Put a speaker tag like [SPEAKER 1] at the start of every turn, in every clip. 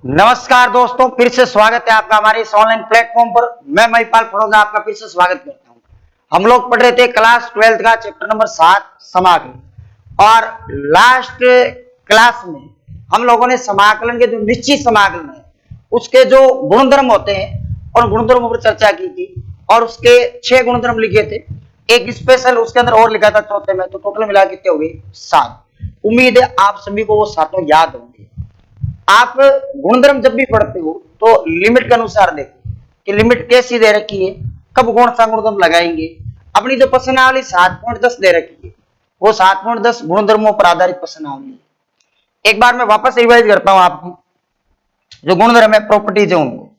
[SPEAKER 1] नमस्कार दोस्तों, फिर से स्वागत है आपका हमारे इस ऑनलाइन प्लेटफॉर्म पर। मैं महिपाल फड़ोजा आपका फिर से स्वागत करता हूं। हम लोग पढ़ रहे थे क्लास 12 का चैप्टर नंबर 7 समाकलन। और लास्ट क्लास में हम लोगों ने समाकलन के जो निश्चित समाकलन है उसके जो गुणधर्म होते हैं और गुणधर्मों पर चर्चा की थी और उसके 6 गुणधर्म लिखे थे। एक स्पेशल उसके अंदर और लिखा था चौथे में, तो टोटल मिला कितने हो गए? 7। उम्मीद है आप सभी को वो सातों याद होंगे। आप गुणधर्म जब भी पढ़ते हो तो लिमिट के अनुसार देखो कि लिमिट कैसी दे रखी है, कब कौन सा गुणधर्म लगाएंगे। अपनी जो प्रश्नावली 7.10 दे रखी है वो 7.10 गुणधर्मों पर आधारित प्रश्नावली है। एक बार मैं वापस रिवाइज करता हूं आपको। जो गुणधर्म है, प्रॉपर्टीज है, उनको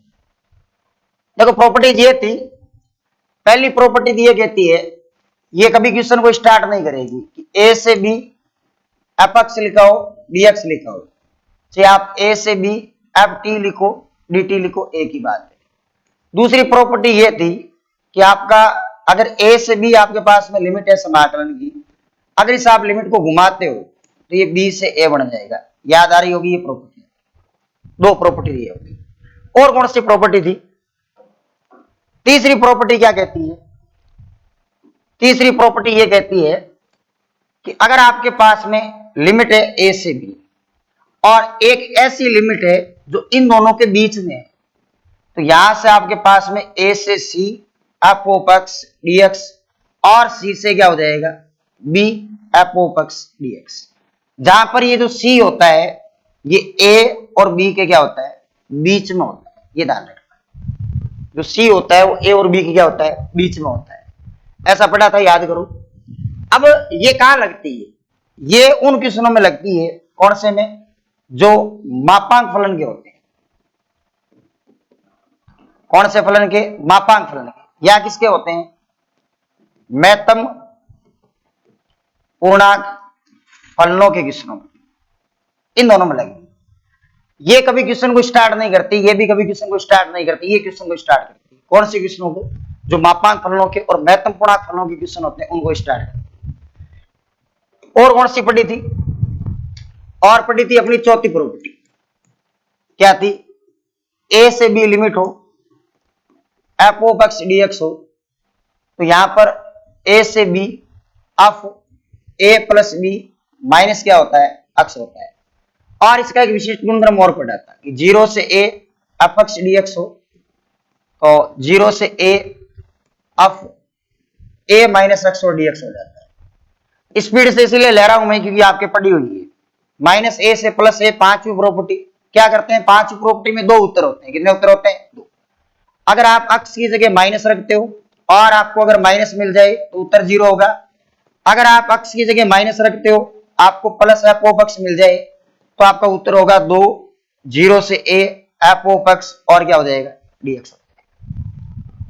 [SPEAKER 1] देखो। प्रॉपर्टीज ये थी, पहली प्रॉपर्टी ये कहती है, ये कभी क्वेश्चन को स्टार्ट नहीं करेगी कि ए से बी एफ एक्स लिखा हो, बी एक्स लिखा हो। चाहे आप ए से बी एफ टी लिखो, डी टी लिखो, एक ही बात है। दूसरी प्रॉपर्टी ये थी कि आपका अगर ए से बी आपके पास में लिमिट है समाकलन की, अगर इस आप लिमिट को घुमाते हो तो ये बी से ए बन जाएगा। याद आ रही होगी ये प्रॉपर्टी। दो प्रॉपर्टी ये होगी। और कौन सी प्रॉपर्टी थी? तीसरी प्रॉपर्टी क्या कहती है? तीसरी प्रॉपर्टी ये कहती है कि अगर आपके पास में लिमिट है ए से बी और एक ऐसी लिमिट है जो इन दोनों के बीच में है, तो यहां से आपके पास में ए से C F of X D X और सी से क्या हो जाएगा? B F of X D X. जहां पर ये जो सी होता है ये ए और बी के क्या होता है? बीच में होता है। ये ध्यान रखना, जो सी होता है वो ए और बी के क्या होता है? बीच में होता है। ऐसा पढ़ा था, याद करो। अब ये कहां लगती है? ये उन क्वेश्चनों में लगती है, कौन से में? जो मापांक फलन के होते हैं। कौन से फलन के? मापांक फलन के। या किसके होते हैं? महत्तम पूर्णांक फलनों के क्वेश्चनों में, इन दोनों में लगेगी। ये कभी क्वेश्चन को स्टार्ट नहीं करती, ये भी कभी क्वेश्चन को स्टार्ट नहीं करती। ये क्वेश्चन को स्टार्ट करती है। कौन से क्वेश्चनों को? जो मापांक फलनों के और महत्तम पूर्णांक फलनों के क्वेश्चन होते हैं उनको स्टार्ट करती है। और कौन सी पढ़ी थी? और पढ़ी थी अपनी चौथी प्रॉपर्टी। क्या थी? ए से बी लिमिट हो, F of X D X हो, तो यहां पर ए से B F A plus B minus क्या होता है? एक्स होता है। और इसका एक विशिष्ट गुणधर्म और पढ़ा था कि जीरो से A F x D X हो, तो जीरो से A F A minus x और डी एक्स हो जाता है। स्पीड से इसलिए ले रहा हूं मैं क्योंकि आपके पढ़ी हुई है। माइनस ए से प्लस ए, पांचवी प्रॉपर्टी। क्या करते हैं? पांचवी प्रॉपर्टी में दो उत्तर होते हैं। कितने उत्तर होते हैं? दो। अगर आप एक्स की जगह माइनस रखते हो और आपको अगर माइनस मिल जाए तो उत्तर जीरो होगा। अगर आप एक्स की जगह माइनस रखते हो, आपको प्लस एफ ऑफ एक्स मिल जाए तो आपका उत्तर होगा दो। जीरो से ए एफ ऑफ एक्स और क्या हो जाएगा? D x.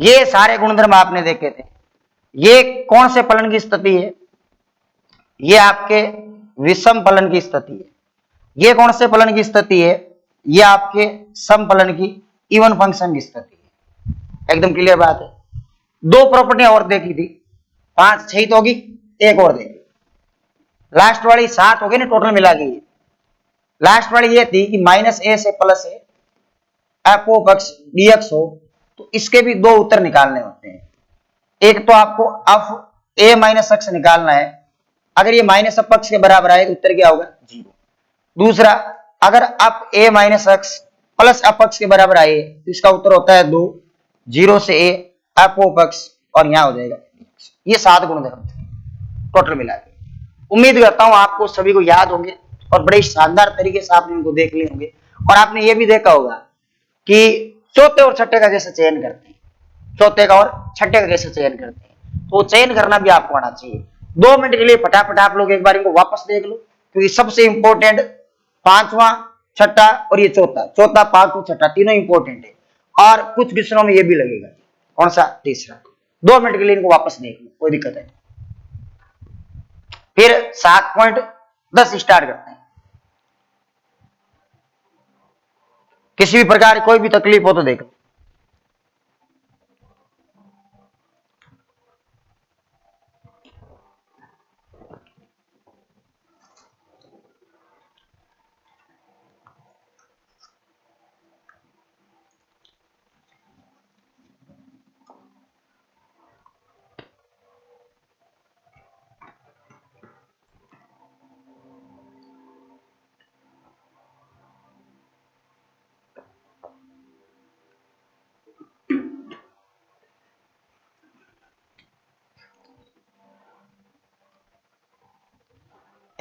[SPEAKER 1] ये सारे गुणधर्म आपने देखे थे। ये कौन से फलन की स्थिति है? ये आपके विषम फलन की स्थिति है। ये कौन से फलन की स्थिति है? ये आपके सम फलन की, इवन फंक्शन की स्थिति है। एकदम क्लियर बात है। दो प्रॉपर्टियां और देखी थी, 5 6 तो होगी, एक और देखी। लास्ट वाली 7 हो गई ना टोटल मिला के। लास्ट वाली ये थी कि माइनस ए से plus A F of X D X हो, तो इसके भी दो उत्तर निकालने होते हैं। एक तो आपको एफ ए माइनस एक्स निकालना है। अगर ये माइनस एफ एक्स के बराबर आए तो उत्तर क्या होगा? जीरो। दूसरा, अगर F A minus x plus F x के बराबर आए तो इसका उत्तर होता है दो। जीरो से ए एफ ओ एक्स और यहां हो जाएगा। ये 7 गुणधर्म टोटल मिला के। उम्मीद करता हूं आपको सभी को याद होंगे और बड़े शानदार तरीके से आपने इनको देख लिए होंगे। और आपने ये भी देखा होगा कि चौथे और छठे का कैसे चयन करते हैं, चौथे का और छठे का कैसे चयन करते हैं, तो चयन करना भी आपको आना चाहिए। 2 मिनट के लिए फटाफट आप लोग एक बार इनको वापस देख लो, क्योंकि सबसे इंपॉर्टेंट पांचवा, छठा और ये चौथा, चौथा पांचवा छठा तीनों इंपॉर्टेंट है। और कुछ क्वेश्चनों में ये भी लगेगा। कौन सा? तीसरा। 2 मिनट के लिए इनको वापस देख लो, कोई दिक्कत है। फिर 7.10 स्टार्ट करते हैं। किसी भी प्रकार कोई भी तकलीफ हो तो देख लो।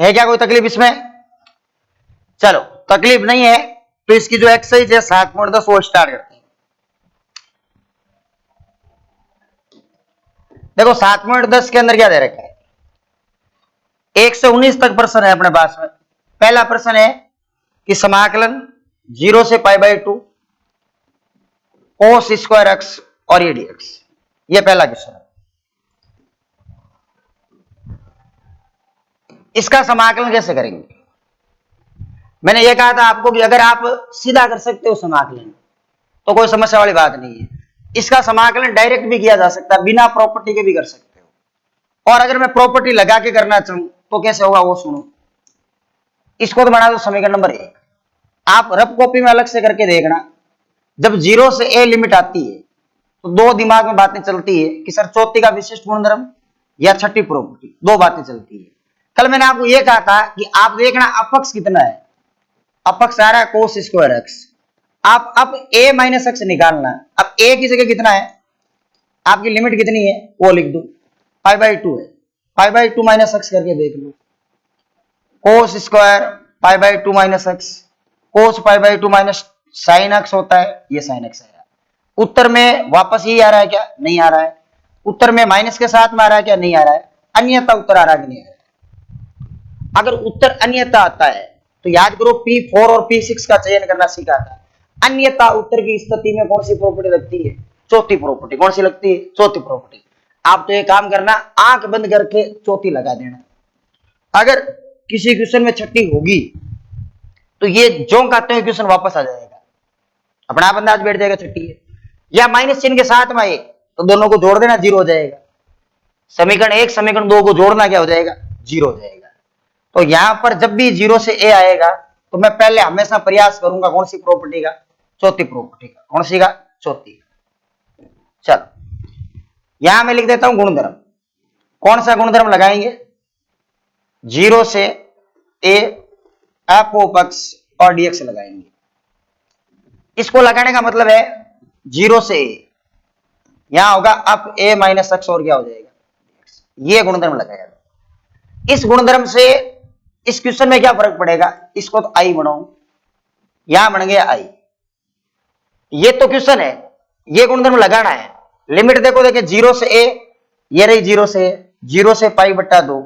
[SPEAKER 1] है क्या कोई तकलीफ इसमें? चलो तकलीफ नहीं है तो इसकी जो एक्सरसाइज है 7.10 वो स्टार्ट करते हैं। देखो 7.10 के अंदर क्या दे रखा है, 1 से 19 तक प्रश्न है अपने पास में। पहला प्रश्न है कि समाकलन 0 से π/2 cos स्क्वायर x और ये dx, ये पहला क्वेश्चन है। इसका समाकलन कैसे करेंगे? मैंने ये कहा था आपको कि अगर आप सीधा कर सकते हो समाकलन तो कोई समस्या वाली बात नहीं है। इसका समाकलन डायरेक्ट भी किया जा सकता है, बिना प्रॉपर्टी के भी कर सकते हो। और अगर मैं प्रॉपर्टी लगा के करना चाहूं तो कैसे होगा वो सुनो। इसको तो बना दो समीकरण नंबर 1। आप रफ कॉपी में अलग से करके देखना। जब 0 से a लिमिट आती है तो दो दिमाग में बातें चलती है कि सर चौथी का विशिष्ट गुणधर्म या छठी प्रॉपर्टी, दो बातें चलती है। कल मैंने आपको यह कहा था कि आप देखना अपक्ष कितना है, अपक्ष आ रहा है cos स्क्वायर x। आप अब a माइनस x निकालना। अब a की जगह कितना है, आपकी लिमिट कितनी है वो लिख दो, π/2 है, π/2 माइनस x करके देख लो। cos square π/2 minus x, cos π/2 minus sine x होता है, ये साइन x आया। उत्तर में वापस यही आ रहा है क्या? नहीं आ रहा है। उत्तर में माइनस के साथ में आ रहा है क्या? नहीं आ रहा है। अन्यथा उत्तर आ रहा है कि नहीं आ रहा है? अगर उत्तर अन्यथा आता है तो याद करो P4 और P6 का चयन करना सीखा था। अन्यथा उत्तर की स्थिति में कौन सी प्रॉपर्टी लगती है? चौथी प्रॉपर्टी। कौन सी लगती है? चौथी प्रॉपर्टी। आप तो ये काम करना, आंख बंद करके चौथी लगा देना। अगर किसी क्वेश्चन में छठी होगी तो ये जो कहते हैं क्वेश्चन वापस आ जाएगा, अपना आप अंदाज बैठ जाएगा छठी है। या माइनस चिन्ह के साथ में आए तो दोनों को जोड़ देना, 0 हो जाएगा। समीकरण 1 समीकरण 2 को जोड़ना क्या हो जाएगा? 0 हो जाएगा। तो यहां पर जब भी 0 से a आएगा तो मैं पहले हमेशा प्रयास करूंगा कौन सी प्रॉपर्टी का? चौथी प्रॉपर्टी का। कौन सी का? चौथी। चलो यहां मैं लिख देता हूं गुणधर्म। कौन सा गुणधर्म लगाएंगे? 0 से a f ऑफ x और dx लगाएंगे। इसको लगाने का मतलब है 0 से a, यहां होगा अप a माइनस x और क्या हो जाएगा? ये गुणधर्म लगाएगा। इस गुणधर्म से इस क्वेश्चन में क्या फर्क पड़ेगा? इसको तो आई बनाऊं, यहां बन गया आई। ये तो क्वेश्चन है, ये गुणधर्म लगाना है। लिमिट देखो, देखिए 0 से a, ये रही 0 से π/2।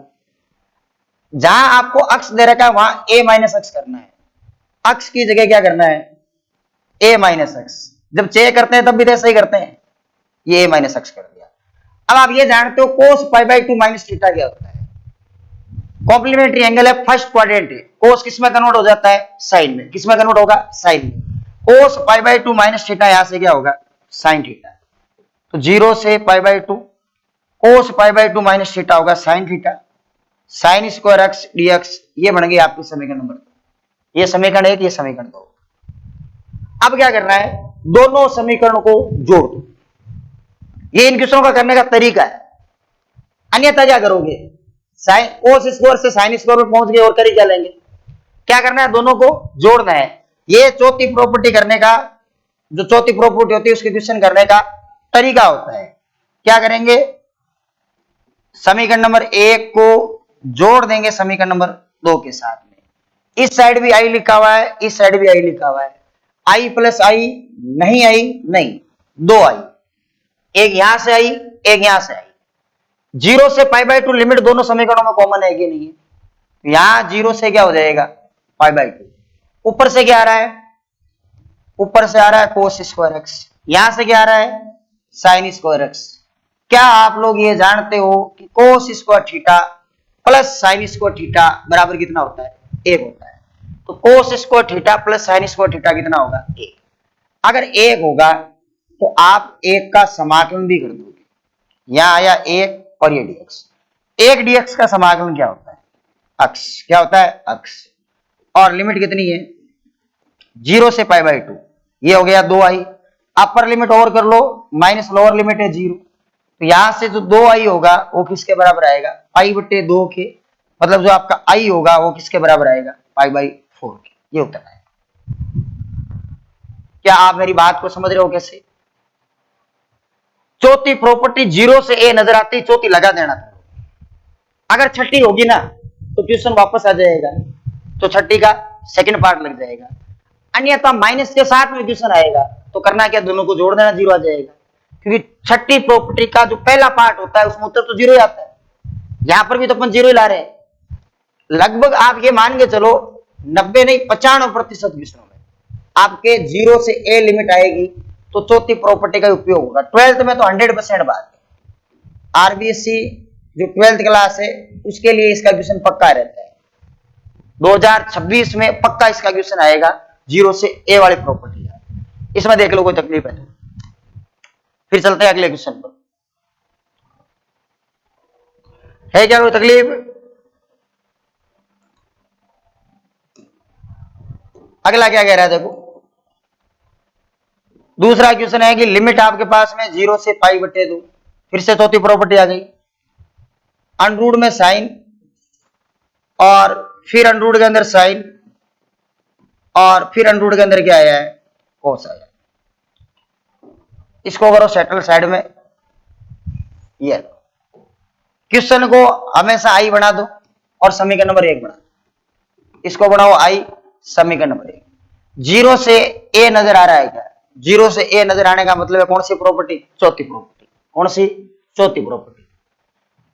[SPEAKER 1] जहां आपको अक्ष दे रखा है वहां a माइनस x करना है। अक्ष की जगह क्या करना है? a minus x। जब चेक करते हैं तब भी तो ऐसा ही करते हैं, ये a माइनस x कर दिया। अब आप ये जानते हो cos π/2 माइनस थीटा क्या होता है? कॉम्प्लीमेंट्री एंगल है, फर्स्ट क्वाड्रेंट है। कोस किस में कन्वर्ट हो जाता है? साइन में। किस में कन्वर्ट होगा? साइन में। कोस π/2 माइनस थीटा यहां से क्या होगा? Sine theta. तो 0 से π/2 कोस π/2 माइनस थीटा होगा sign theta. Sine square x dx, ये बन गई आपकी समीकरण नंबर 2। ये समीकरण 1, ये समीकरण 2। अब क्या करना है? दोनों समीकरणों को जोड़ दो। ये इन क्वेश्चनों का करने का तरीका है। अन्यथा क्या करोगे? साइन कोस स्क्वायर से साइन स्क्वायर में पहुंच गए और कर ही क्या लेंगे? क्या करना है? दोनों को जोड़ना है। ये चौथी प्रॉपर्टी करने का, जो चौथी प्रॉपर्टी होती है उसके क्वेश्चन करने का तरीका होता है। क्या करेंगे? समीकरण नंबर 1 को जोड़ देंगे समीकरण नंबर 2 के साथ में। इस साइड भी आई लिखा हुआ है, इस साइड भी आई लिखा हुआ है। आई प्लस आई नहीं, आई नहीं, 2 आई, एक यहां से आई, एक यहां से आई। 0 से π/2 लिमिट दोनों समीकरणों में कॉमन है कि नहीं है? यहां 0 से क्या हो जाएगा? π/2। ऊपर से क्या आ रहा है? ऊपर से आ रहा है cos स्क्वायर x। यहां से क्या आ रहा है? Sine square x। क्या आप लोग ये जानते हो कि cos square theta plus sine square theta बराबर कितना होता है? 1 होता है। तो cos square theta plus sine square theta कितना होगा? 1। अगर 1 होगा तो आप 1 का समाकलन भी कर दोगे। यहां आया 1 और ये dx। 1 dx का समाकलन क्या होता है? अक्ष। क्या होता है? अक्ष। और लिमिट कितनी है? 0 से π/2। ये हो गया 2i। अपर लिमिट और कर लो, माइनस लोअर लिमिट है 0। तो यहां से जो 2i होगा वो किसके बराबर आएगा? π/2 के। मतलब जो आपका i होगा वो किसके बराबर आएगा? π/4 के। ये उत्तर है। क्या आप मेरी बात को समझ रहे हो? कैसे? चौथी प्रॉपर्टी 0 से a नजर आती, चौथी लगा देना था। अगर छठी होगी ना तो क्वेश्चन वापस आ जाएगा, तो 30 का सेकंड पार्ट लग जाएगा। अन्यथा माइनस के साथ में क्वेश्चन आएगा तो करना क्या, दोनों को जोड़ देना, 0 आ जाएगा। क्योंकि छठी प्रॉपर्टी का जो पहला पार्ट होता है उसमें उत्तर तो 0 ही आता है। यहां पर भी तो अपन 0 ही ला रहे हैं। लगभग आप ये मान के चलो 90 नहीं 95% क्वेश्चनों में आपके 0 से ए लिमिट आएगी, तो चौथी प्रॉपर्टी का उपयोग होगा। 12th में तो 100% बात है। आरबीएससी जो 12th क्लास है उसके लिए इसका क्वेश्चन पक्का रहता है। 2026 में पक्का इसका क्वेश्चन आएगा 0 से ए वाली प्रॉपर्टी। इसमें देख लो कोई तकलीफ है तो। फिर चलते हैं अगले क्वेश्चन पर। है क्या कोई तकलीफ? अगला क्या कह रहा है देखो, दूसरा क्वेश्चन है कि लिमिट आपके पास में 0 से π/2। फिर से चौथी प्रॉपर्टी आ गई, अंडरूट में साइन और फिर अंडरूट के अंदर साइन और फिर अंडरूट के अंदर क्या आया है, कोस आया। इसको करो सेटल साइड में। ये क्वेश्चन को हमेशा आई बना दो और समीकरण नंबर 1 बना दो। इसको बनाओ आई समीकरण नंबर 1। 0 से ए नजर आ रहा है क्या? 0 से ए नजर आने का मतलब है कौन सी प्रॉपर्टी? चौथी प्रॉपर्टी। कौन सी? चौथी प्रॉपर्टी।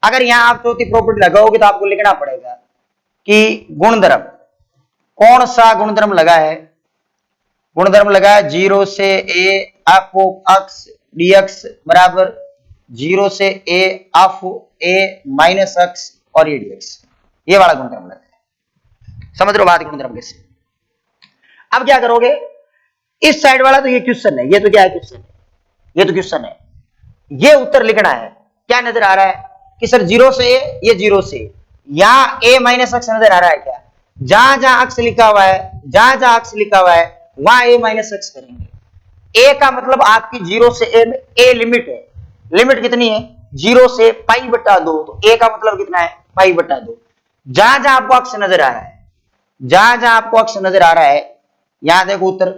[SPEAKER 1] अगर यहां आप चौथी प्रॉपर्टी लगाओगे तो आपको लिखना पड़ेगा कि गुणधर्म, कौन सा गुणधर्म लगा है? गुणधर्म लगा है 0 से ए एफ एक्स डीएक्स बराबर 0 से A F A minus x और ए डीएक्स। ये वाला गुणधर्म लगा है। समझ लो बात गुणधर्म कैसे। अब क्या करोगे, इस साइड वाला तो ये क्वेश्चन है, ये तो क्या है क्वेश्चन है, ये तो क्वेश्चन है। ये उत्तर लिखना है। क्या नजर आ रहा है कि सर 0 से ए, ये 0 से यहां ए माइनस एक्स नजर आ रहा है क्या? जहां जहां एक्स लिखा हुआ है, जहां जहां एक्स लिखा हुआ है वहां ए माइनस एक्स करेंगे। ए का मतलब आपकी 0 से ए में ए लिमिट है। लिमिट कितनी है? 0 से π/2। तो ए का मतलब कितना है? π/2। जहां जहां आपको अक्ष नजर आ रहा है, जहां जहां आपको अक्ष नजर आ रहा है, यहां देखो उत्तर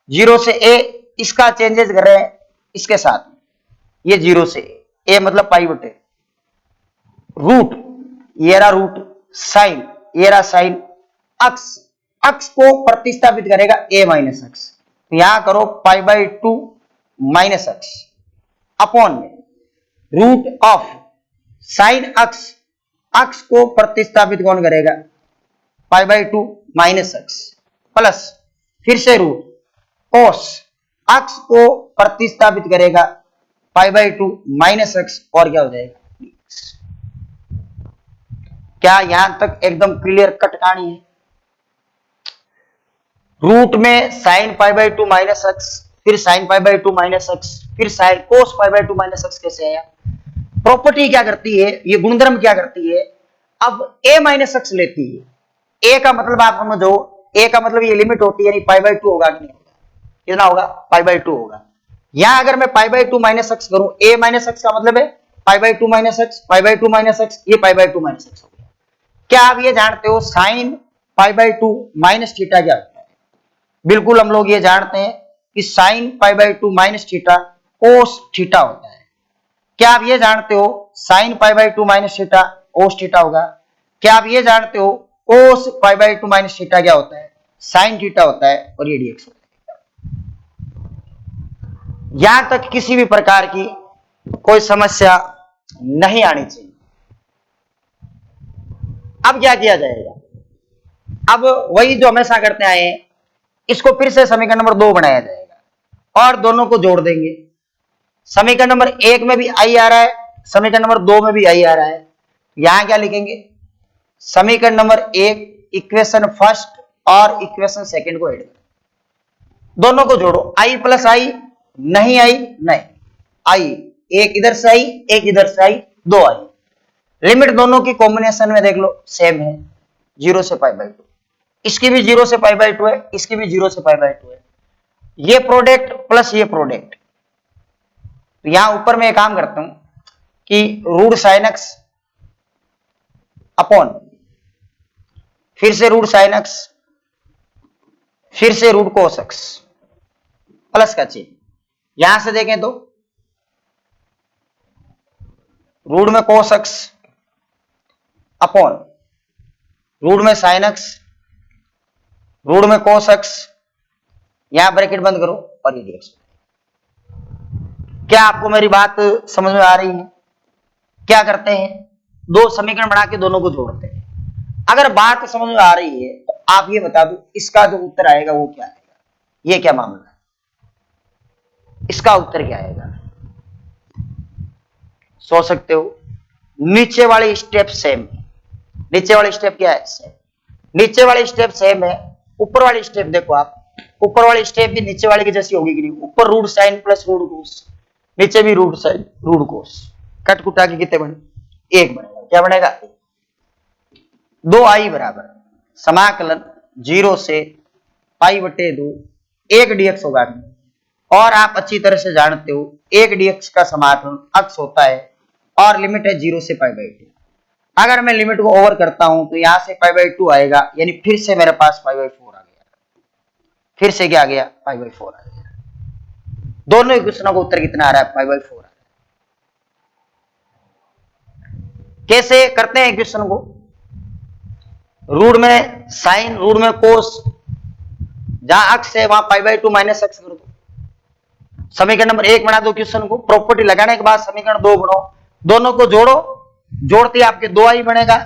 [SPEAKER 1] 0 से ए, इसका चेंजेस कर रहे हैं इसके साथ। ये 0 से ए मतलब π/2। रूट ये रहा रूट, साइन ये रहा साइन, अक्ष अक्ष को प्रतिस्थापित करेगा ए माइनस एक्स। तो यहां करो π/2 माइनस एक्स अपॉन में रूट ऑफ साइन अक्ष, अक्ष को प्रतिस्थापित कौन करेगा? π/2 माइनस एक्स प्लस फिर से रूट कोस, अक्ष को प्रतिस्थापित करेगा π/2 माइनस एक्स और क्या हो जाएगा? क्या यहां तक एकदम क्लियर कट कहानी है? रूट में साइन π/2 माइनस एक्स, फिर साइन π/2 माइनस एक्स, फिर साइन कोस π/2 माइनस एक्स कैसे आया? प्रॉपर्टी क्या करती है, ये गुणधर्म क्या करती है? अब a माइनस एक्स लेती है। a का मतलब आप समझो, a का मतलब ये लिमिट होती है, यानी π/2 होगा कि नहीं होगा? कितना होगा? π/2 होगा। यहां अगर मैं π/2 माइनस एक्स करूं, a माइनस एक्स का मतलब है π/2 माइनस एक्स, π/2 माइनस एक्स, ये π/2 माइनस एक्स हो गया। क्या आप ये जानते हो साइन π/2 माइनस थीटा क्या होता है? बिल्कुल हम लोग ये जानते हैं कि sine π/2 minus theta cos theta होता है। क्या आप ये जानते हो sine π/2 minus theta cos theta होगा? क्या आप ये जानते हो कोस π/2 माइनस थीटा क्या होता है? साइन थीटा होता है और ये dx होता है। यहां तक किसी भी प्रकार की कोई समस्या नहीं आनी चाहिए। अब क्या किया जाएगा? अब वही जो हमेशा करते आए हैं, इसको फिर से समीकरण नंबर 2 बनाया जाएगा और दोनों को जोड़ देंगे। समीकरण नंबर 1 में भी आई आ रहा है, समीकरण नंबर 2 में भी आई आ रहा है। यहां क्या लिखेंगे? समीकरण नंबर 1 इक्वेशन फर्स्ट और इक्वेशन सेकंड को ऐड करो, दोनों को जोड़ो। आई प्लस आई, नहीं आई नहीं, आई एक इधर से आई एक इधर से आई, 2 आई। लिमिट दोनों की कॉम्बिनेशन में देख लो सेम है, 0 से π/2। इसकी भी 0 से π/2 है, इसकी भी 0 से π/2 है। ये प्रोडक्ट प्लस ये प्रोडक्ट। तो यहां ऊपर में एक काम करता हूं कि रूट साइन एक्स अपॉन फिर से रूट साइन एक्स, फिर से रूट कोस एक्स प्लस का चिन्ह। यहां से देखें तो रूट में कोस एक्स अपॉन रूट में साइन एक्स, रूट में कोस एक्स, यहां ब्रैकेट बंद करो और ये dx। क्या आपको मेरी बात समझ में आ रही है? क्या करते हैं, दो समीकरण बना के दोनों को जोड़ते हैं। अगर बात समझ में आ रही है तो आप ये बता दो इसका जो उत्तर आएगा वो क्या आएगा, ये क्या मामला है, इसका उत्तर क्या आएगा, सोच सकते हो। नीचे वाली स्टेप सेम है, नीचे वाली स्टेप क्या है, सेम। नीचे वाली स्टेप सेम है, ऊपर वाली स्टेप देखो आप, ऊपर वाली स्टेप भी नीचे वाले की जैसी होगी कि नहीं, ऊपर रूट साइन प्लस रूट कोस, नीचे भी रूट साइन रूट कोस, कट कुटा के कितने बने, एक बनेगा। क्या बनेगा, 2i बराबर समाकलन 0 से π/2 1 dx होगा। और आप अच्छी तरह से जानते हो 1 dx का समाकलन अक्स होता है और लिमिट है 0 से π/2। अगर मैं लिमिट को ओवर करता हूं तो यहां से π/2 आएगा, यानी फिर से मेरे पास π/4 आ गया, फिर से क्या आ गया, π/4 आ गया। दोनों इक्वेशनों का उत्तर कितना आ रहा है, π/4 आ रहा है। कैसे करते हैं इक्वेशन को, रूट में साइन, रूट में कोस, जहां अक्स है वहां π/2 माइनस अक्स कर दो। समीकरण नंबर 1 बना दो क्वेश्चन को, प्रॉपर्टी लगाने के बाद समीकरण 2 बनाओ, दोनों को जोड़ो, जोड़ते आपके 2i बनेगा।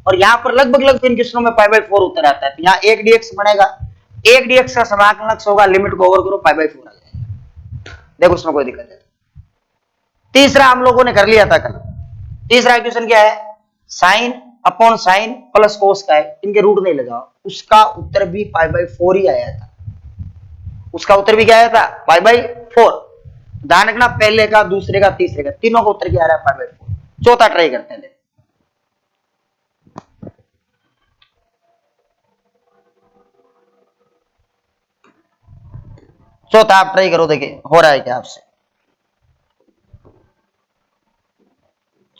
[SPEAKER 1] और यहां पर लगभग इन क्वेश्चनों में π/4 उत्तर आता है, तो यहां 1 dx बनेगा, 1 dx का समाकलन अक्स होगा, लिमिट को ओवर करो, π/4 आ जाएगा। देखो उसमें कोई दिक्कत है। तीसरा हम लोगों ने कर लिया था कल, तीसरा इक्वेशन क्या है, साइन अपॉन साइन प्लस कोस का है, इनके रूट नहीं लगाओ, उसका उत्तर भी π/4 ही आया था, उसका उत्तर भी क्या आया था, π/4। ध्यान रखना, पहले का, दूसरे का, तीसरे का, तीनों का उत्तर क्या आ रहा है, π/4। चौथा ट्राई करते हैं, चौथा आप ट्राई करो, देखिए हो रहा है क्या आपसे।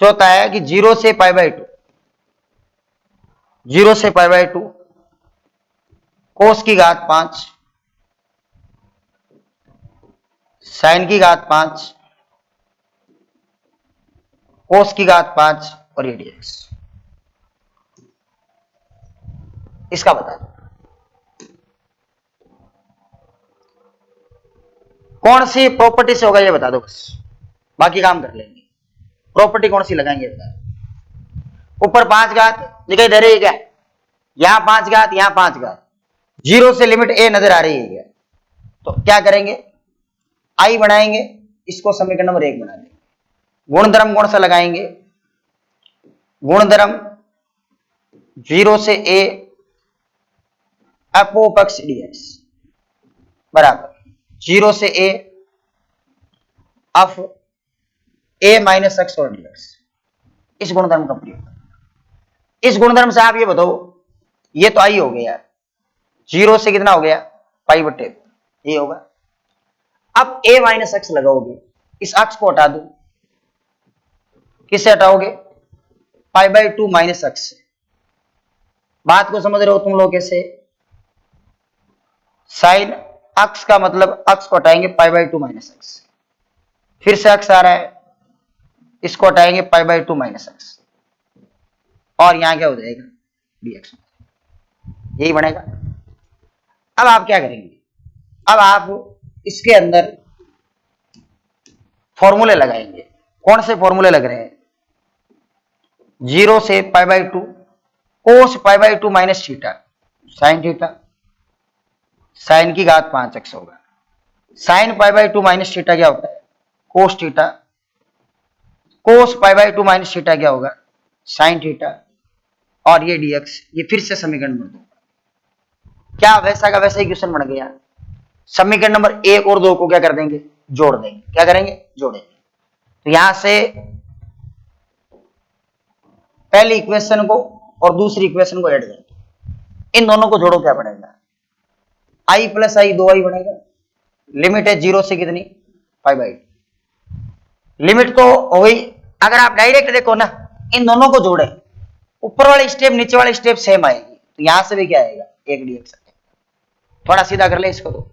[SPEAKER 1] चौथा है कि 0 से π/2, 0 से π/2 कोस की घात 5 साइन की घात 5 कोस की घात 5 और ये dx, इसका बता दो कौन सी प्रॉपर्टी से होगा, ये बता दो बस, बाकी काम कर लेंगे। प्रॉपर्टी कौन सी लगाएंगे बता दो। ऊपर 5 घात दिखाई दे रही है क्या, यहां 5 घात, यहां 5 घात, 0 से लिमिट a नजर आ रही है क्या, तो क्या करेंगे, i बनाएंगे, इसको समीकरण नंबर 1 बना देंगे। गुणधर्म कौन सा लगाएंगे, गुणधर्म 0 से a f(x) dx बराबर 0 से a f a minus x और dx, इस गुणधर्म का प्रयोग करना। इस गुणधर्म से आप ये बताओ, ये तो i हो गया, 0 से कितना हो गया, π/2 ये होगा। अब a माइनस एक्स लगाओगे, इस अक्स को हटा दो, किससे हटाओगे, π/2 माइनस एक्स से। बात को समझ रहे हो तुम लोग कैसे, साइन अक्स का मतलब अक्स को हटाएंगे π/2 माइनस एक्स, फिर से अक्स आ रहा है, इसको हटाएंगे π/2 माइनस एक्स, और यहां क्या हो जाएगा, dx, यही बनेगा। अब आप क्या करेंगे, अब आप इसके अंदर फॉर्मूले लगाएंगे। कौन से फॉर्मूले लग रहे हैं, 0 से π/2 cos π/2 minus theta sine theta, sine की घात 5x होगा, साइन π/2 माइनस थीटा क्या होता है, कोस थीटा, कोस π/2 माइनस थीटा क्या होगा, साइन थीटा, और ये dx, ये फिर से समीकरण बन दूंगा। क्या वैसा का वैसा इक्वेशन बन गया। समीकरण नंबर 1 और 2 को क्या कर देंगे, जोड़ देंगे। क्या करेंगे, जोड़ेंगे। तो यहां से पहली इक्वेशन को और दूसरी इक्वेशन को ऐड करके इन दोनों को जोड़ो, क्या बनेगा, i प्लस i 2i बनेगा। लिमिट है 0 से कितनी, π/2। लिमिट तो हो गई। अगर आप डायरेक्ट देखो ना, इन दोनों को जोड़े, ऊपर वाली स्टेप नीचे वाली स्टेप सेम आएगी, तो यहां से भी क्या आएगा, 1 dx। थोड़ा सीधा कर ले इसको, तो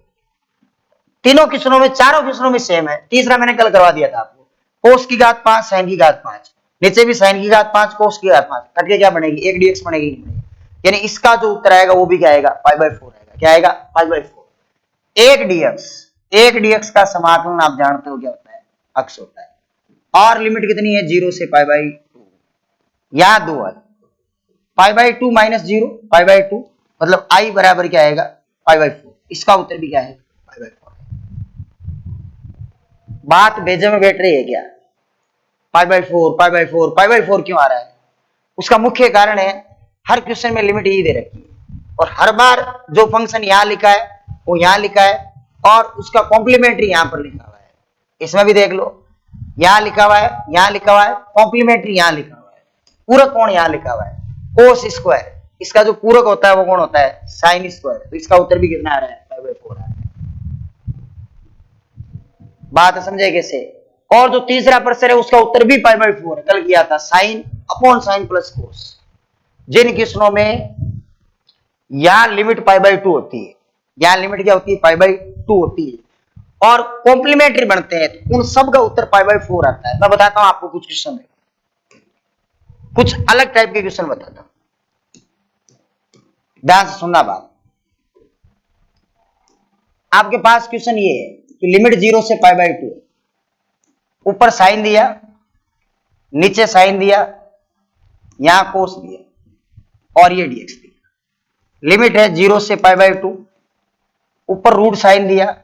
[SPEAKER 1] तीनों क्वेश्चनों में, चारों क्वेश्चनों में सेम है। तीसरा मैंने कल करवा दिया था आपको, कोस की घात 5 साइन की घात 5, नीचे भी साइन की घात 5 कोस की घात 5, कट के क्या बनेगी, 1 dx बनेगी। यानी इसका जो उत्तर आएगा वो भी क्या आएगा, पाई बाई 4 आएगा। क्या आएगा, पाई बाई 4। एक डीएक्स का समाकलन आप जानते हो क्या होता है, अक्स होता है। और लिमिट कितनी है, 0 से पाई बाई 2, यहां 2 है, पाई बाई 2 माइनस 0, पाई बाई 2 मतलब आई बराबर क्या आएगा, पाई बाई 4। इसका उत्तर भी क्या है, पाई बाई 4। बात भेजे में बैठ रही है क्या, pi by 4 pi by 4 pi by 4 क्यों आ रहा है, उसका मुख्य कारण है हर क्वेश्चन में लिमिट ही दे रखी है और हर बार जो फंक्शन यहां लिखा है वो यहां लिखा है और उसका कॉम्प्लीमेंट्री यहां पर लिखा हुआ है। इसमें भी देख लो, यहां लिखा हुआ है, यहां लिखा हुआ है, कॉम्प्लीमेंट्री यहां लिखा हुआ है, पूरक कोण यहां लिखा हुआ है, कोस स्क्वायर। इसका जो पूरक होता है वो कौन होता है, साइन स्क्वायर। तो इसका उत्तर भी कितना आ रहा है, पाई बाई 4 आ रहा है। बात समझे कैसे। और जो तीसरा प्रश्न है उसका उत्तर भी पाई बाई 4 है, कल किया था, sine upon sine plus cos. जिन क्वेश्चनों में यहां लिमिट पाई बाई 2 होती है, यहां लिमिट क्या होती है, पाई बाई 2 होती है और कॉम्प्लीमेंट्री बनते हैं, तो उन सब का उत्तर पाई बाई 4 आता है। मैं बताता हूं आपको कुछ क्वेश्चन, कुछ अलग टाइप के क्वेश्चन बताता हूं, ध्यान से सुनना बात। आपके पास क्वेश्चन ये है कि लिमिट 0 से पाई बाई 2, ऊपर साइन दिया, नीचे साइन दिया, यहां कोस दिया और ये डीएक्स दिया। लिमिट है 0 से पाई बाई 2, ऊपर रूट साइन दिया,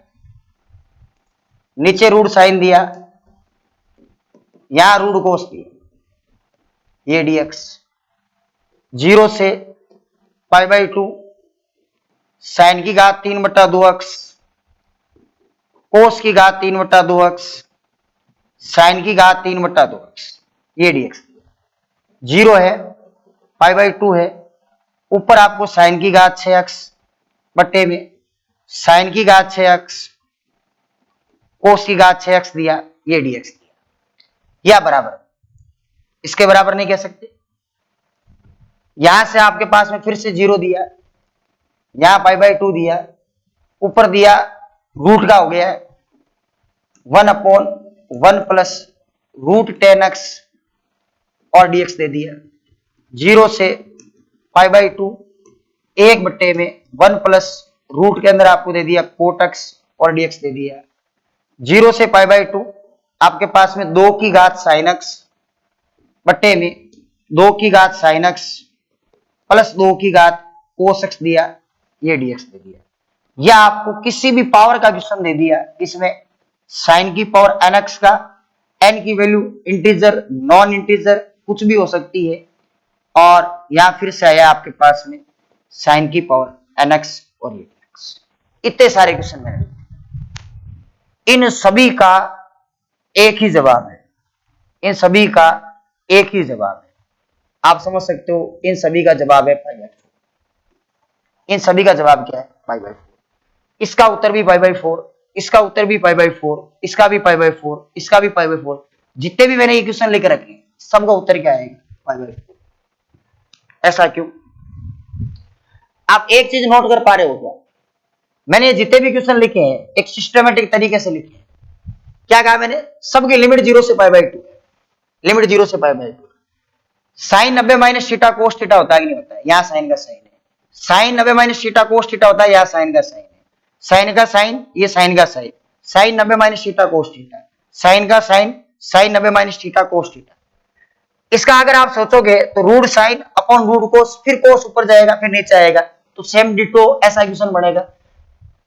[SPEAKER 1] नीचे रूट साइन दिया, यहां रूट कोस दिया, ये डीएक्स। 0 से पाई बाई 2, साइन की घात 3/2 अक्स, कोस की घात 3/2 अक्स, साइन की घात 3/2 अक्स, ये डीएक्स। 0 है, पाई बाई 2 है, ऊपर आपको साइन की घात 6 अक्स बट्टे में साइन की घात 6 अक्स, कोस की घात 6 अक्स दिया, ये डीएक्स दिया। या बराबर, इसके बराबर नहीं कह सकते। यहां से आपके पास में फिर से 0 दिया, यहां पाई बाई 2 दिया, ऊपर दिया रूट का हो गया 1/1 प्लस रूट 10 एक्स और डीएक्स दे दिया। 0 से पाई बाई 2, 1 बट्टे में 1 प्लस रूट के अंदर आपको दे दिया कोट एक्स और डीएक्स दे दिया। 0 से पाई बाई 2 आपके पास में 2 की घात साइन एक्स बट्टे में 2 की घात साइन एक्स प्लस 2 की घात कोस एक्स दिया, ये डीएक्स दे दिया। या आपको किसी भी पावर का क्वेश्चन दे दिया, इसमें साइन की पावर एन एक्स का, एन की वैल्यू इंटीजर नॉन इंटीजर कुछ भी हो सकती है, और यहां फिर से आया आपके पास में साइन की पावर एन एक्स और ये एक्स। इतने सारे क्वेश्चन में इन सभी का एक ही जवाब है, इन सभी का एक ही जवाब है। आप समझ सकते हो, इन सभी का जवाब है पाई बाई 4। इन सभी का जवाब क्या है, पाई बाई 4। इसका उत्तर भी पाई बाई 4, इसका उत्तर भी पाई बाई 4, इसका भी पाई बाई 4, इसका भी पाई बाई 4। जितने भी मैंने ये क्वेश्चन लेकर रखे सबका उत्तर क्या आएगा, पाई बाई 4। ऐसा क्यों, आप एक चीज नोट कर पा रहे हो क्या, मैंने जितने भी क्वेश्चन लिखे हैं एक सिस्टमेटिक तरीके से लिखे हैं। क्या कहा मैंने, सबकी लिमिट 0 से पाई बाई 2, लिमिट 0 से pi by 2। Sine 90 minus theta cos theta होता है कि नहीं होता है, यहां साइन का साइन है, sine 90 minus theta cos theta होता है, यहां साइन का साइन है, साइन का साइन, ये साइन का sine, sine 90 minus theta cos theta, sine का sine, sine 90 minus theta cos theta. इसका अगर आप सोचोगे तो root sine upon root cos, फिर कोस ऊपर जाएगा फिर नीचे आएगा, तो सेम डिटो ऐसा इक्वेशन बनेगा।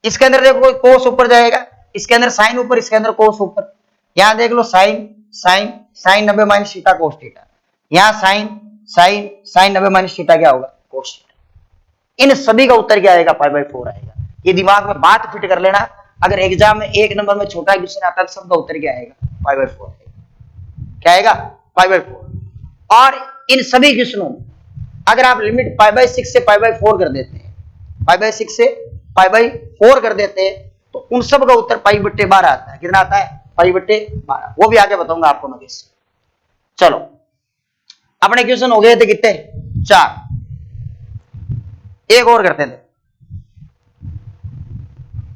[SPEAKER 1] इसके अंदर देखो कोस ऊपर जाएगा, इसके अंदर साइन ऊपर, इसके अंदर कोस ऊपर। यहां देख लो sine sine sine 90 minus theta cos theta, यहां sine sine sine 90 minus theta क्या होगा, कोस थीटा। इन सभी का उत्तर क्या आएगा, पाई बाई 4 आएगा। ये दिमाग में बात फिट कर लेना, अगर एग्जाम में 1 नंबर में छोटा क्वेश्चन आता है तो सबका उत्तर क्या आएगा, पाई बाई 4 आएगा। क्या आएगा, पाई बाई 4। और इन सभी क्वेश्चनों में अगर आप लिमिट पाई बाई 6 से पाई बाई 4 कर देते हैं, पाई बाई 6 से पाई बाई 4 कर देते हैं, तो उन सब का उत्तर पाई बट्टे 12 आता है। कितना आता है, पाई बट्टे 12। वो भी आगे बताऊंगा आपको मैं कैसे। चलो अपने क्वेश्चन हो गए थे कितने, 4। एक और करते थे,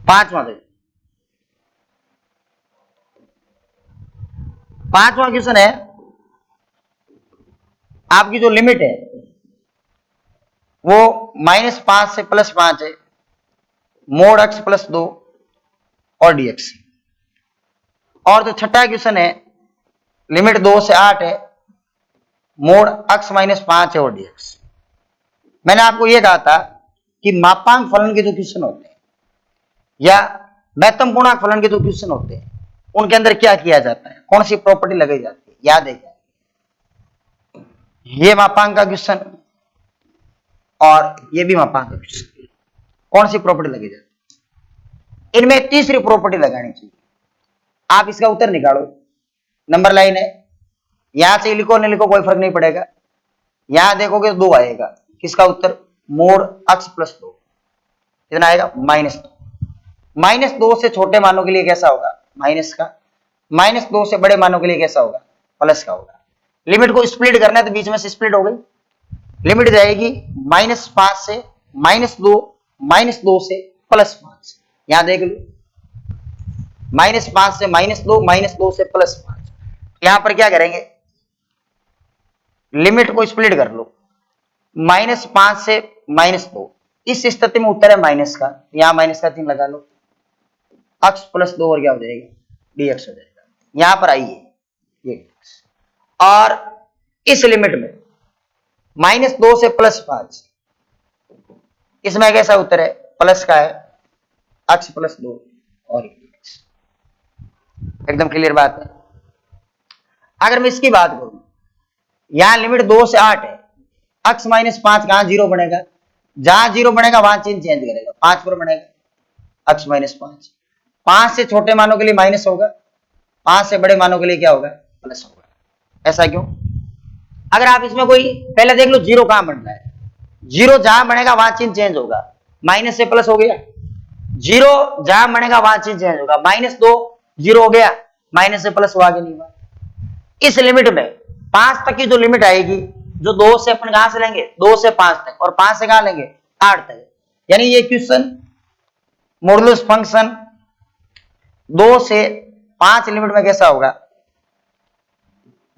[SPEAKER 1] 5वां दे। 5वां क्वेश्चन है, आपकी जो लिमिट है वो -5 से +5 है, मोड x + 2 और dx। और जो छठा क्वेश्चन है लिमिट 2 से 8 है, मोड x - 5 है और dx। मैंने आपको यह कहा था कि मापांक फलन के जो क्वेश्चन होते हैं या महत्तम पूर्णांक फलन के जो क्वेश्चन होते हैं उनके अंदर क्या किया जाता है, कौन सी प्रॉपर्टी लगाई जाती है, याद है क्या? ये मापांक का क्वेश्चन और ये भी मापांक का क्वेश्चन, कौन सी प्रॉपर्टी लगी जाती है? इनमें तीसरी प्रॉपर्टी लगानी चाहिए। आप इसका उत्तर निकालो, नंबर लाइन है, यहां से लिखो नहीं लिखो कोई फर्क नहीं पड़ेगा। यहां देखोगे तो 2 आएगा, किसका उत्तर? Mode x + 2। कितना आएगा? -2। -2 से छोटे मानों के लिए कैसा होगा? माइनस का। -2 से बड़े मानों के लिए कैसा होगा? प्लस का होगा। लिमिट को स्प्लिट करना है तो बीच में से स्प्लिट हो गई, लिमिट जाएगी -5 से -2, -2 से +5। यहां देख लो, -5 से -2, -2 से +5। यहां पर क्या करेंगे? लिमिट को स्प्लिट कर लो, -5 से -2। इस स्थिति में उत्तर है माइनस का, यहां माइनस का चिन्ह लगा लो, x + 2 और क्या हो जाएगा? dx हो जाएगा। यहां पर आइए ये dx, और इस लिमिट में -2 से +5, इसमें कैसा उत्तर है? प्लस का है, x + 2 और dx। एकदम क्लियर बात है। अगर मैं इसकी बात करूं, यहां लिमिट 2 से 8 है, x - 5 कहां 0 बनेगा? जहां 0 बनेगा वहां चिन्ह चेंज करेगा, 5 पर बनेगा x - 5। 5 से छोटे मानों के लिए माइनस होगा, 5 से बड़े मानों के लिए क्या होगा? प्लस होगा। ऐसा क्यों? अगर आप इसमें कोई पहले देख लो 0 कहां बन रहा है, 0 जहां बनेगा वहां चिन्ह चेंज होगा, माइनस से प्लस हो गया। 0 जहां बनेगा वहां चिन्ह चेंज होगा, -2 0 हो गया, माइनस से प्लस हुआ कि नहीं हुआ? इस लिमिट में 5 तक की जो लिमिट आएगी, जो 2 से अपन कहां से लेंगे? 2 से 5 तक, और 5 से कहां लेंगे? 8 तक। यानी ये क्वेश्चन मॉडुलस फंक्शन 2 से 5 लिमिट में कैसा होगा?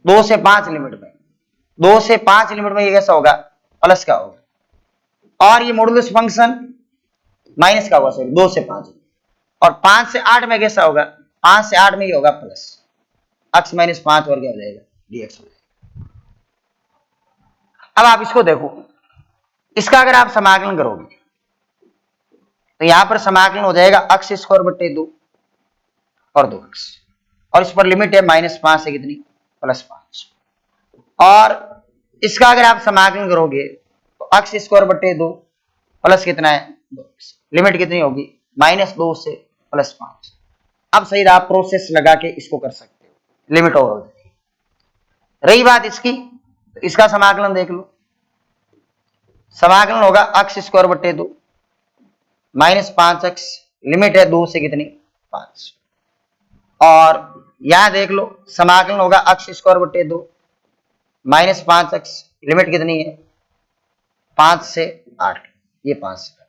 [SPEAKER 1] 2 से 5 लिमिट में, 2 से 5 लिमिट में ये कैसा होगा? प्लस का होगा। और ये मॉडुलस फंक्शन माइनस का होगा, सॉरी 2 से 5। और 5 से 8 में कैसा होगा? 5 से 8 में ये होगा प्लस, x - 5 और क्या हो जाएगा? dx हो जाएगा। अब आप इसको देखो, इसका अगर आप समाकलन करोगे तो यहां पर समाकलन हो जाएगा x² / 2 और 2x, और इस पर लिमिट है -5 से कितनी? +5। और इसका अगर आप समाकलन करोगे तो x² / 2 प्लस कितना है? 2x। लिमिट कितनी होगी? -2 से +5। अब सही आप प्रोसेस लगा के इसको कर सकते हो, लिमिट ओवर हो जाएगी। रही बात इसकी, तो इसका समाकलन देख लो। समाकलन होगा x² / 2 -5x, लिमिट है 2 से कितनी? 5। और यहां देख लो समाकलन होगा x² / 2 -5x, लिमिट कितनी है? 5 से 8, ये 5 से 8।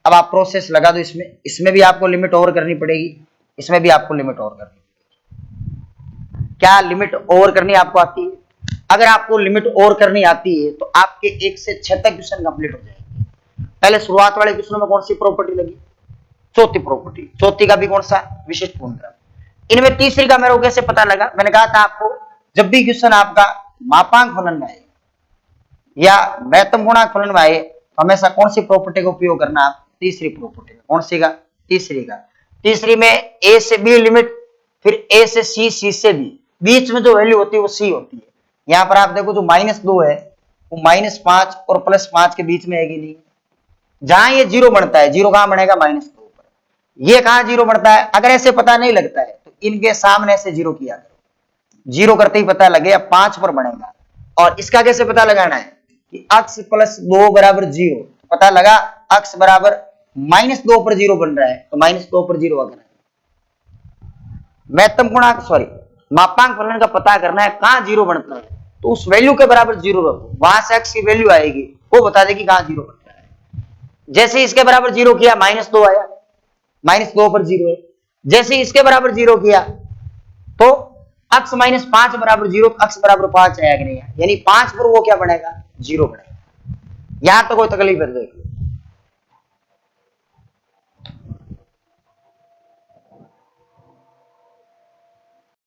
[SPEAKER 1] अब आप प्रोसेस लगा दो इसमें, इसमें भी आपको लिमिट ओवर करनी पड़ेगी, इसमें भी आपको लिमिट ओवर करनी पड़ेगी। क्या लिमिट ओवर करनी आपको आती है? अगर आपको लिमिट ओवर करनी आती है तो आपके 1 से 6 तक क्वेश्चन कंप्लीट हो जाएंगे। पहले शुरुआत वाले क्वेश्चन में कौन सी प्रॉपर्टी लगी? चौथी प्रॉपर्टी। चौथी का भी कौन सा? विशिष्ट पूर्णक्रम। इनमें तीसरी का मेरे को कैसे पता लगा? मैंने कहा था आपको, जब भी क्वेश्चन आपका मापांक फलन में आए या महत्तम पूर्णांक फलन में आए तो हमेशा कौन सी प्रॉपर्टी का उपयोग करना? आप तीसरी प्रॉपर्टी का। कौन सी का? तीसरी का। तीसरी में a से b लिमिट, फिर a से c, c से b, बीच में जो वैल्यू होती है वो c होती है। यहां पर आप देखो जो -2 है वो -5 और +5 के बीच में है कि नहीं? जहां ये 0 बनता है, 0 कहां बनेगा? -2 पर। ये कहां 0 बनता है? अगर ऐसे पता नहीं लगता है तो इनके सामने से 0 किया करो, 0 करते ही पता लगे, अब 5 पर बनेगा। और इसका कैसे पता लगाना है कि x + 2 = 0, पता लगा x बराबर -2 पर 0 बन रहा है तो -2 पर 0 आना है। महत्तम पूर्णांक मापांक फलन का पता करना है कहां 0 बनता है, तो उस वैल्यू के बराबर 0 रखो, वहां से x की वैल्यू आएगी वो बता देगी कहां 0 बनता है। जैसे इसके बराबर 0 किया, -2 आया, -2 पर 0 है। जैसे इसके बराबर 0 किया तो x - 5 = 0, x = 5 आया कि नहीं? यानी 5 पर वो क्या बनेगा? 0 बनेगा। यहां तो कोई तकलीफ है तो देख